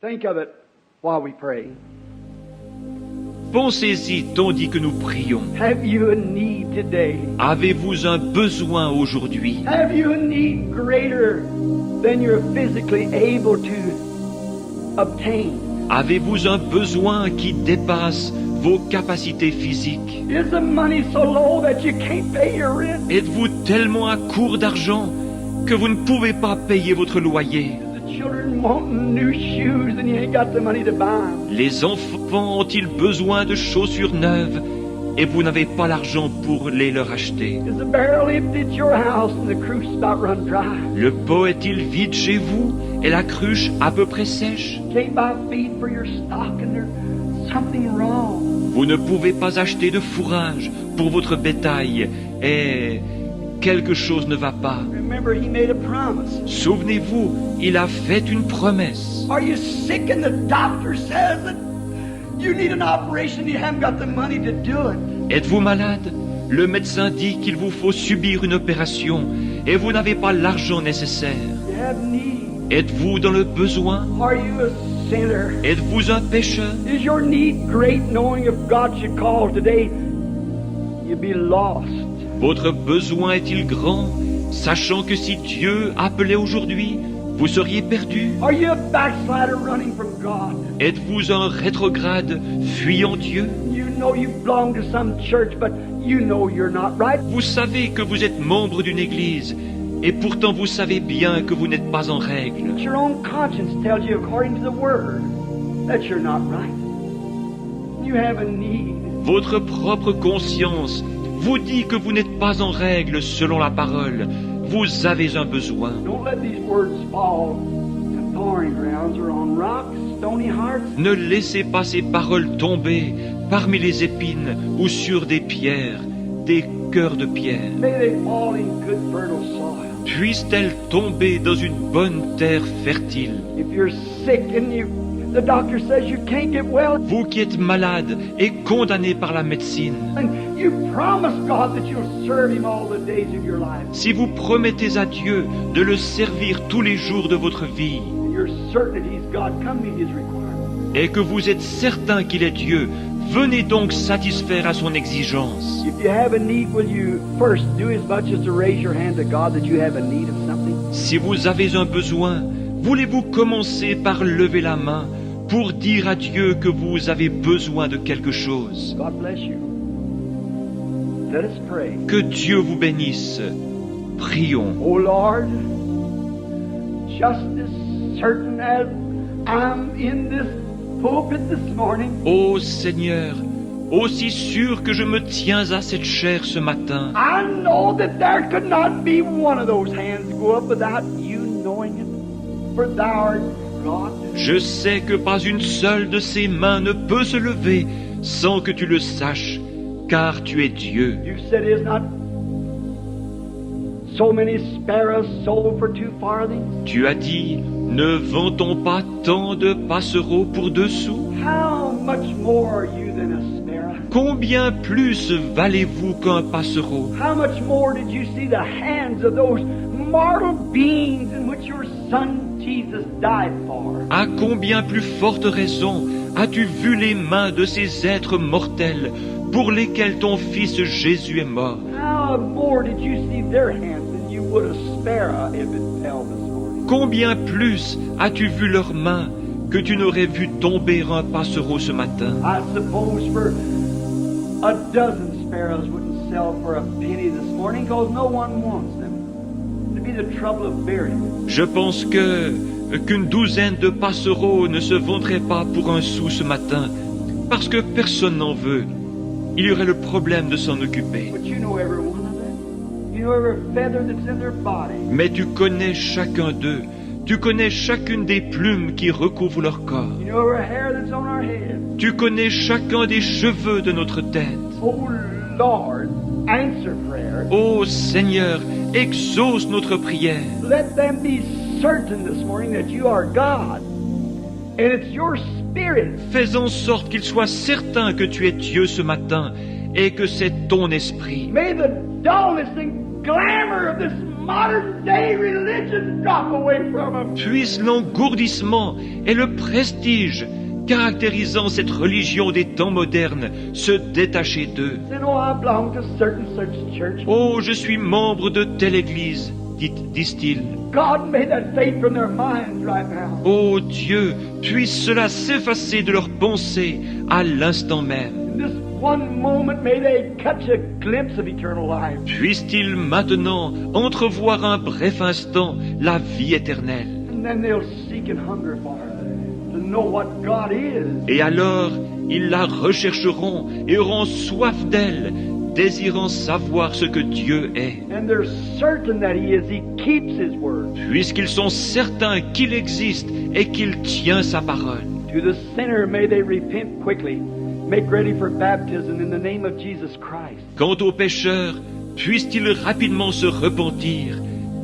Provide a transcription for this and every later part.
Think of it while we pray. Pensez-y tandis que nous prions. Have you a need today? Avez-vous un besoin aujourd'hui? Have you a need greater than you're physically able to obtain? Avez-vous un besoin qui dépasse vos capacités physiques? Is the money so low that you can't pay your rent? Êtes-vous tellement à court d'argent que vous ne pouvez pas payer votre loyer? The children wanting new shoes and you ain't got the money to buy them. Les enfants ont-ils besoin de chaussures neuves et vous n'avez pas l'argent pour les leur acheter? Is the barrel empty at your house and the cruise about run dry? Le pot est-il vide chez vous et la cruche à peu près sèche? Can't buy feed for your stock and there's something wrong. Vous ne pouvez pas acheter de fourrage pour votre bétail et quelque chose ne va pas. Remember, he made a promise. Souvenez-vous, il a fait une promesse. Are you sick and the doctor says that you need an operation and you haven't got the money to do it? Êtes-vous malade? Le médecin dit qu'il vous faut subir une opération et vous n'avez pas l'argent nécessaire. You have need. Êtes-vous dans le besoin? Are you a sinner? Êtes-vous un pécheur? Is your need great knowing if God should call today, you'd be lost? Votre besoin est-il grand, sachant que si Dieu appelait aujourd'hui, vous seriez perdu? Are you a backslider running from God? Êtes-vous un rétrograde fuyant Dieu? You know you belong to some church, but you know you're not right. Vous savez que vous êtes membre d'une église, et pourtant vous savez bien que vous n'êtes pas en règle. Your own conscience tells you according to the word that you're not right. You have a need. Votre propre conscience vous dit que vous n'êtes pas en règle selon la parole. Vous avez un besoin. Don't let these words fall to thorny grounds or on rocks, stony hearts. Ne laissez pas ces paroles tomber parmi les épines ou sur des pierres, des cœurs de pierre. May they fall in good fertile soil. Puissent-elles tomber dans une bonne terre fertile? If you're sick and the doctor says you can't get well, Vous qui êtes malade et condamné par la médecine, and you promise God that you'll serve Him all the days of your life, si vous promettez à Dieu de le servir tous les jours de votre vie, and you're certain that He's God, come meet His requirement. et que vous êtes certain qu'il est Dieu, venez donc satisfaire à son exigence. If you have a need, will you first do as much as to raise your hand to God that you have a need of something? Si vous avez un besoin, voulez-vous commencer par lever la main pour dire à Dieu que vous avez besoin de quelque chose? God bless you. Let us pray. Que Dieu vous bénisse. Prions. Oh Lord, just as certain as I'm in this pulpit this morning, Ô Seigneur, aussi sûr que je me tiens à cette chair ce matin, I know that there could not be one of those hands go up without you knowing it, for thou art God. je sais que pas une seule de ces mains ne peut se lever sans que tu le saches, car tu es Dieu. You said, is not so many sparrows sold for 2 farthings? Tu as dit, ne vend-on pas tant de passereaux pour 2 sous? How much more are you than a sparrow? Combien plus valez-vous qu'un passereau? How much more did you see the hands of those mortal beings in which your Son Jesus died for? À combien plus forte raison as-tu vu les mains de ces êtres mortels pour lesquels ton Fils Jésus est mort? How more did you see their hands than you would a sparrow if it fell this morning? Combien plus as-tu vu leurs mains que tu n'aurais vu tomber un passereau ce matin? I suppose for a dozen sparrows wouldn't sell for a penny this morning because no one wants them. It'd be the trouble of burying them. Je pense qu'une douzaine de passereaux ne se vendraient pas pour 1 sou ce matin, parce que personne n'en veut. Il y aurait le problème de s'en occuper. But you know every one of them. You know every feather that's in their body. Mais tu connais chacun d'eux. Tu connais chacune des plumes qui recouvrent leur corps. You know every hair that's on our head. Tu connais chacun des cheveux de notre tête. Oh Lord, answer prayer. Ô Seigneur, exauce notre prière. Let them be certain this morning that you are God. And it's your Spirit. Fais en sorte qu'ils soient certains que tu es Dieu ce matin et que c'est ton esprit. May the dullness and glamour of this modern day religion drop away from them. Puisse l'engourdissement et le prestige caractérisant cette religion des temps modernes se détacher d'eux. Say, no, I belong to certain such church. Oh, je suis membre de telle église, disent-ils. God made that fade from their minds right now. Oh Dieu, puisse cela s'effacer de leurs pensées à l'instant même. In this one moment, may they catch a glimpse of eternal life. Puisse-t-il maintenant entrevoir un bref instant la vie éternelle. And then they'll seek and hunger for it, to know what God is. Et alors, ils la rechercheront et auront soif d'elle, désirant savoir ce que Dieu est. And they're certain that He is. He keeps His word. Puisqu'ils sont certains qu'il existe et qu'il tient sa parole. To the sinner, may they repent quickly. Make ready for baptism in the name of Jesus Christ. Quant aux pécheurs, puissent-ils rapidement se repentir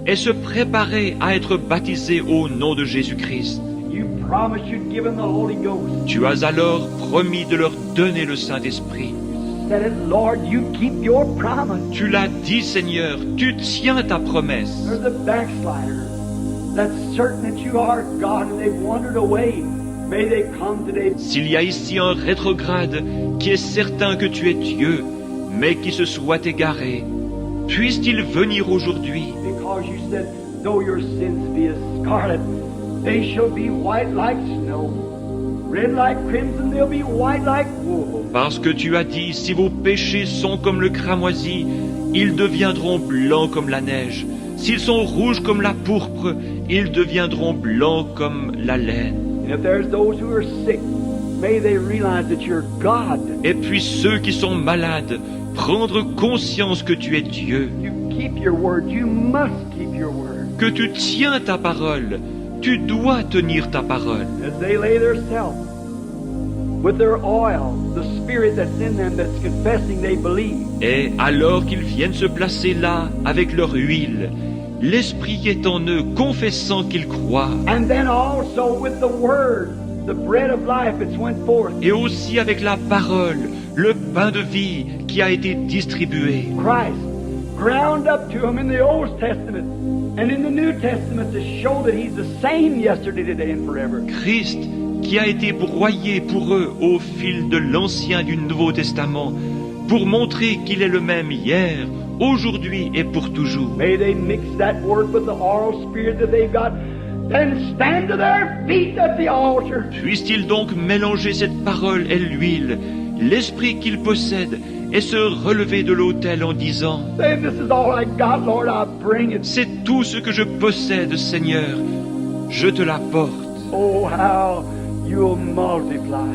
et se préparer à être baptisés au nom de Jésus-Christ. You promised you'd give them the Holy Ghost. Tu as alors promis de leur donner le Saint-Esprit. Said it, Lord, you keep your promise. Tu l'as dit, Seigneur, tu tiens ta promesse. There's a backslider that's certain that you are God and they've wandered away. May they come today. S'il y a ici un rétrograde qui est certain que tu es Dieu, mais qui se soit égaré, puisse-t-il venir aujourd'hui, Because you said, though your sins be as scarlet, they shall be white like snow. Red like crimson, they'll be white like wool. parce que tu as dit, si vos péchés sont comme le cramoisi, ils deviendront blancs comme la neige. S'ils sont rouges comme la pourpre, ils deviendront blancs comme la laine. And if there's those who are sick, may they realize that you're God. Et puis ceux qui sont malades, prendre conscience que tu es Dieu, You keep your word. You must keep your word. que tu tiens ta parole, tu dois tenir ta parole. As they lay their self with their oil, the spirit that's in them that's confessing they believe. Et alors qu'ils viennent se placer là avec leur huile, l'Esprit est en eux, confessant qu'ils croient. And then also with the word, the bread of life that's went forth. Et aussi avec la parole, le pain de vie qui a été distribué. Christ ground up to him in the Old Testament and in the New Testament to show that He's the same yesterday, today, and forever. Christ qui a été broyé pour eux au fil de l'Ancien et du Nouveau Testament, pour montrer qu'il est le même hier, aujourd'hui et pour toujours. May they mix that word with the oral spirit that they've got, then stand to their feet at the altar. Puisse-t-il donc mélanger cette parole et l'huile, l'esprit qu'ils possèdent, et se relever de l'autel en disant, Say, this is all I got, Lord, I bring it. c'est tout ce que je possède, Seigneur, je te l'apporte. Oh, how you'll multiply.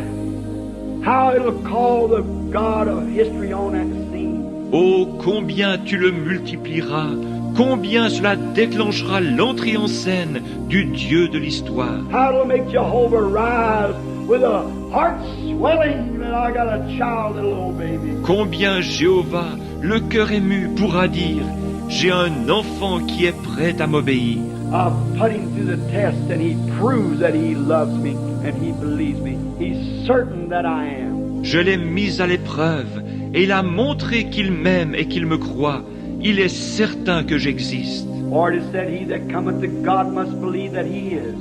How it'll call the God of history on that scene. Oh, combien tu le multiplieras, combien cela déclenchera l'entrée en scène du Dieu de l'histoire. How it'll make Jehovah rise with a heart swelling that I got a child, a little baby. Combien Jéhovah, le cœur ému, pourra dire, j'ai un enfant qui est prêt à m'obéir. I've put him through the test and he proves that he loves me and he believes me. He's certain that I am. Je l'ai mis à l'épreuve, et il a montré qu'il m'aime et qu'il me croit. Il est certain que j'existe. For it is said, He that cometh to God must believe that He is,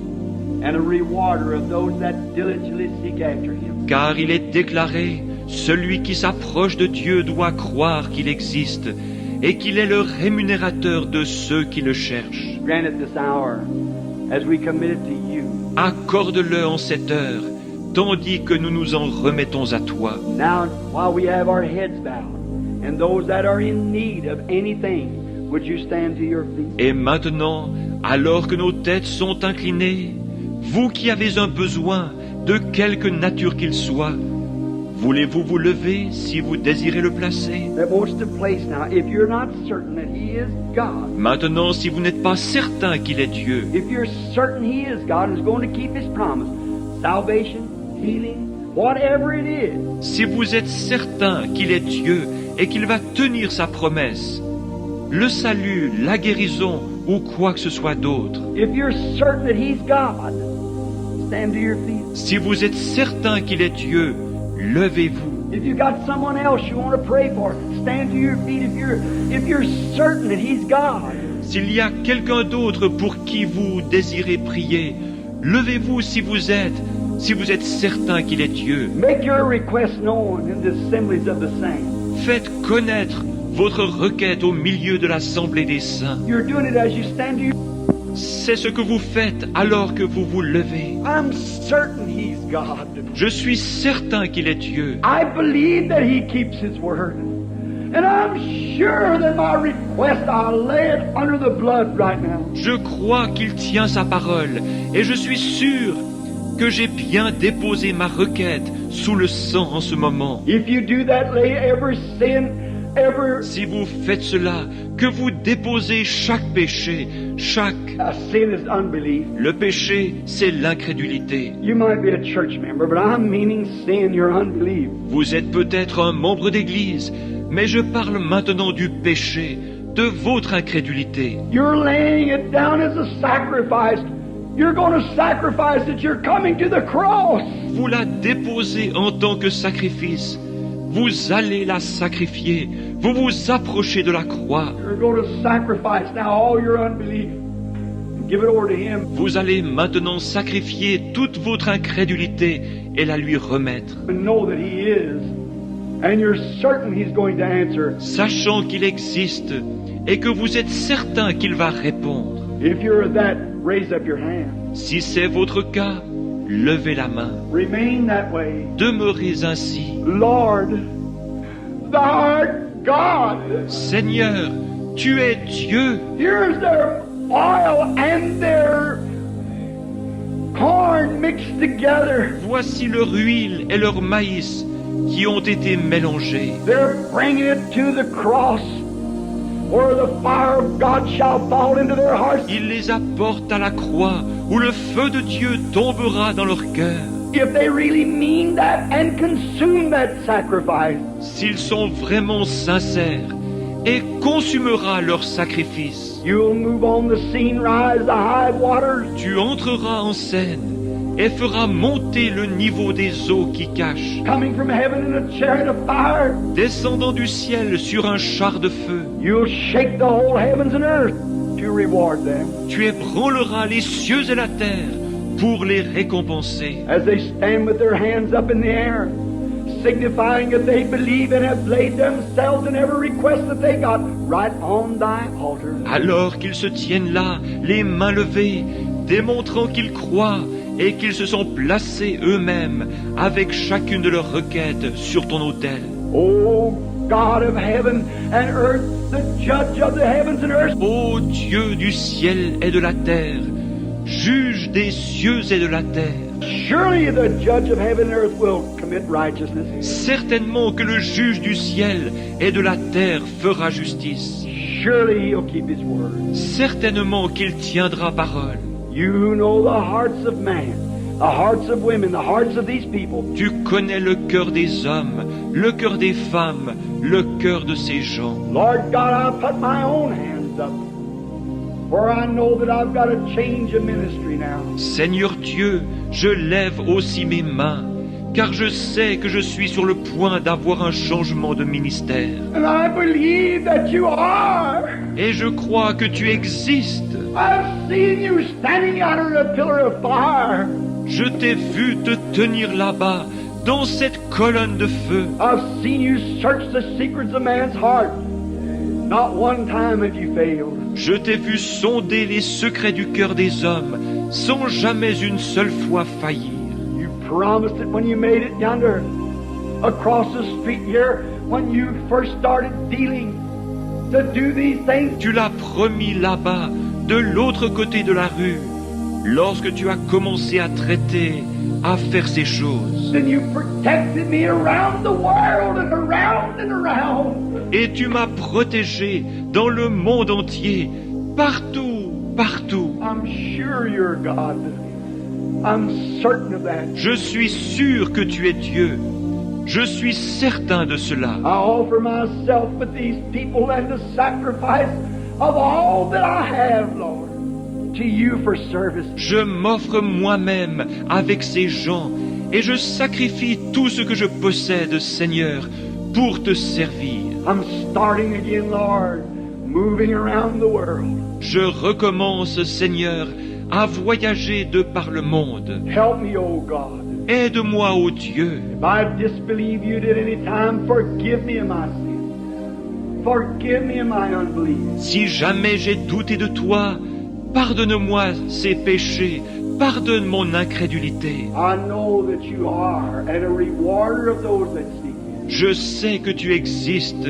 and a rewarder of those that diligently seek after Him. Car il est déclaré, celui qui s'approche de Dieu doit croire qu'il existe, et qu'il est le rémunérateur de ceux qui le cherchent. Grant it this hour, as we commit it to You. Accorde-le en cette heure, tandis que nous nous en remettons à toi. Now, while we have our heads bowed, and those that are in need of anything, would you stand to your feet? Et maintenant, alors que nos têtes sont inclinées, vous qui avez un besoin, de quelque nature qu'il soit, voulez-vous vous lever si vous désirez le placer? That wants to place now. If you're not certain that He is God, Maintenant, si vous n'êtes pas certain qu'il est Dieu, if you're certain He is God and is going to keep His promise, salvation, healing, whatever it is, si vous êtes certain qu'il est Dieu et qu'il va tenir sa promesse, le salut, la guérison ou quoi que ce soit d'autre, if you're certain that He's God, stand to your feet. si vous êtes certain qu'il est Dieu, levez-vous. If you got someone else you want to pray for, stand to your feet. If you're certain that He's God, S'il y a quelqu'un d'autre pour qui vous désirez prier, levez-vous si vous êtes certain qu'il est Dieu. Make your request known in the assemblies of the saints. Faites connaître votre requête au milieu de l'assemblée des saints. You're doing it as you stand to your... C'est ce que vous faites alors que vous vous levez. I'm certain He's God. Je suis certain qu'il est Dieu. I believe that He keeps His word. And I'm sure that my request, I'll lay it under the blood right now. Je crois qu'il tient sa parole et je suis sûr que j'ai bien déposé ma requête sous le sang en ce moment. If you do that, lay every sin, every... Si vous faites cela, que vous déposez chaque péché, sin is unbelief. Le péché, c'est l'incrédulité. You might be a church member, but I'm meaning sin, your unbelief. Vous êtes peut-être un membre d'église, mais je parle maintenant du péché, de votre incrédulité. You're laying it down as a sacrifice. You're going to sacrifice that you're coming to the cross. Vous la déposez en tant que sacrifice. Vous allez la sacrifier. Vous vous approchez de la croix. You're going to sacrifice now all your unbelief. Give it over to Him. Vous allez maintenant sacrifier toute votre incrédulité et la lui remettre. And know that He is. And you're certain He's going to answer. Sachant qu'il existe et que vous êtes certain qu'il va répondre. If you're that, raise up your hand. Si c'est votre cas, levez la main. Remain that way. Demeurez ainsi. Lord, Thou art God. Seigneur, tu es Dieu. Here's their oil and their corn mixed together. Voici leur huile et leur maïs qui ont été mélangés. They're bringing it to the cross, where the fire of God shall fall into their hearts. Ils les apportent à la croix, où le feu de Dieu tombera dans leur cœur. If they really mean that and consume that sacrifice, S'ils sont vraiment sincères, et consumera leur sacrifice. you'll move on the scene, rise the high waters. Tu entreras en scène et feras monter le niveau des eaux qui cachent, Coming from heaven in a chariot of fire, descendant du ciel sur un char de feu. you'll shake the whole heavens and earth to reward them. Tu ébranleras les cieux et la terre pour les récompenser. As they stand with their hands up in the air, signifying that they believe and have laid themselves in every request that they got right on thy altar. Alors qu'ils se tiennent là, les mains levées, démontrant qu'ils croient et qu'ils se sont placés eux-mêmes avec chacune de leurs requêtes sur ton autel. O God of heaven and earth, the judge of the heavens and earth, Ô Dieu du ciel et de la terre, juge des cieux et de la terre, surely the judge of heaven and earth will commit righteousness. certainement que le juge du ciel et de la terre fera justice. Surely He'll keep His word. Certainement qu'il tiendra parole. You know the hearts of man, the hearts of women, the hearts of these people. Tu connais le cœur des hommes, le cœur des femmes, le cœur de ces gens. Lord God, I put my own hands up, for I know that I've got to change a ministry now. Seigneur Dieu, je lève aussi mes mains, car je sais que je suis sur le point d'avoir un changement de ministère. And I believe that you are. Et je crois que tu existes. I've seen you standing under a pillar of fire. Je t'ai vu te tenir là-bas, dans cette colonne de feu. I've seen you search the secrets of man's heart. Not one time have you failed. Je t'ai vu sonder les secrets du cœur des hommes, sans jamais une seule fois faillir. You promised it when you made it yonder, across the street here, when you first started dealing, to do these things. Tu l'as promis là-bas, de l'autre côté de la rue, lorsque tu as commencé à traiter, à faire ces choses. Then you protected me around the world and around and around. Et tu m'as protégé dans le monde entier, partout, partout. I'm sure you're God. I'm certain of that. Je suis sûr que tu es Dieu. Je suis certain de cela. I offer myself with these people and the sacrifice of all that I have, Lord, to you for service. Je m'offre moi-même avec ces gens et je sacrifie tout ce que je possède, Seigneur, pour te servir. I'm starting again, Lord, moving around the world. Je recommence, Seigneur, à voyager de par le monde. Help me, O God. Aide-moi, ô Dieu. If I disbelieve you at any time, forgive me of my sin. Forgive me of my unbelief. Si jamais j'ai douté de toi, pardonne-moi ces péchés, pardonne mon incrédulité. I know that you are and a rewarder of those that seek you. Je sais que tu existes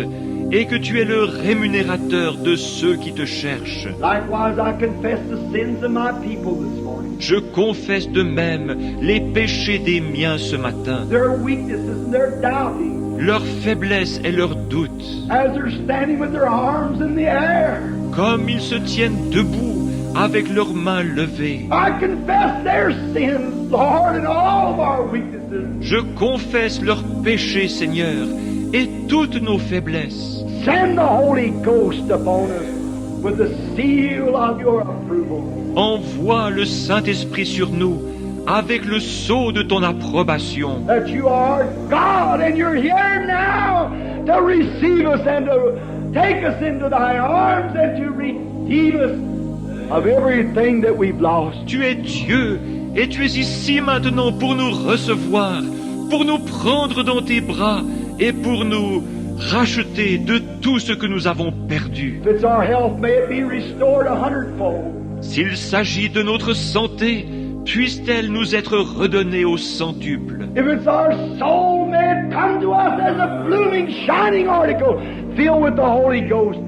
et que tu es le rémunérateur de ceux qui te cherchent. Likewise, I confess the sins of my people this morning. Je confesse de même les péchés des miens ce matin, Their weaknesses and their doubting, leur faiblesse et leurs doutes, as they're standing with their arms in the air. comme ils se tiennent debout avec leurs mains levées. I confess their sins, Lord, and all of our weaknesses. Je confesse leurs péchés, Seigneur, et toutes nos faiblesses. Send the Holy Ghost upon us with the seal of your approval. Envoie le Saint-Esprit sur nous avec le sceau de ton approbation. That you are God and you're here now to receive us and to take us into thy arms and to redeem us of everything that we've lost. Tu es Dieu et tu es ici maintenant pour nous recevoir, pour nous prendre dans tes bras et pour nous racheter de tout ce que nous avons perdu. If it's our health, may it be restored 100-fold. S'il s'agit de notre santé, puisse-t-elle nous être redonnée au centuple. If it's our soul, may it come to us as a blooming, shining article filled with the Holy Ghost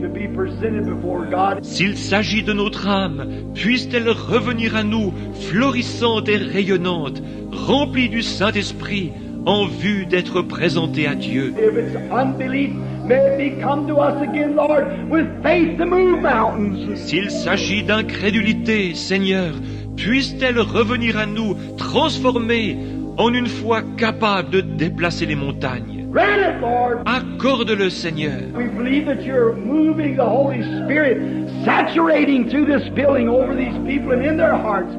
to be presented before God. S'il s'agit de notre âme, puisse-t-elle revenir à nous florissante et rayonnante, remplie du Saint-Esprit, en vue d'être présentée à Dieu. If it's unbelief, may it come to us again, Lord, with faith to move mountains. S'il s'agit d'incrédulité, Seigneur, puisse-t-elle revenir à nous transformée en une foi capable de déplacer les montagnes. Grant it, Lord. Accorde-le, Seigneur. We believe that you're moving the Holy Spirit, saturating through this building over these people and in their hearts,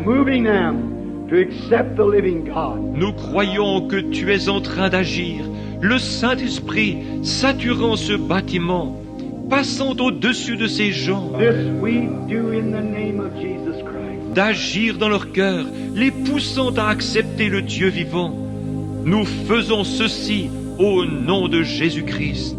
moving them to accept the living God. Nous croyons que tu es en train d'agir, le Saint-Esprit saturant ce bâtiment, passant au-dessus de ces gens, This we do in the name of Jesus Christ. d'agir dans leur cœur, les poussant à accepter le Dieu vivant. Nous faisons ceci au nom de Jésus-Christ.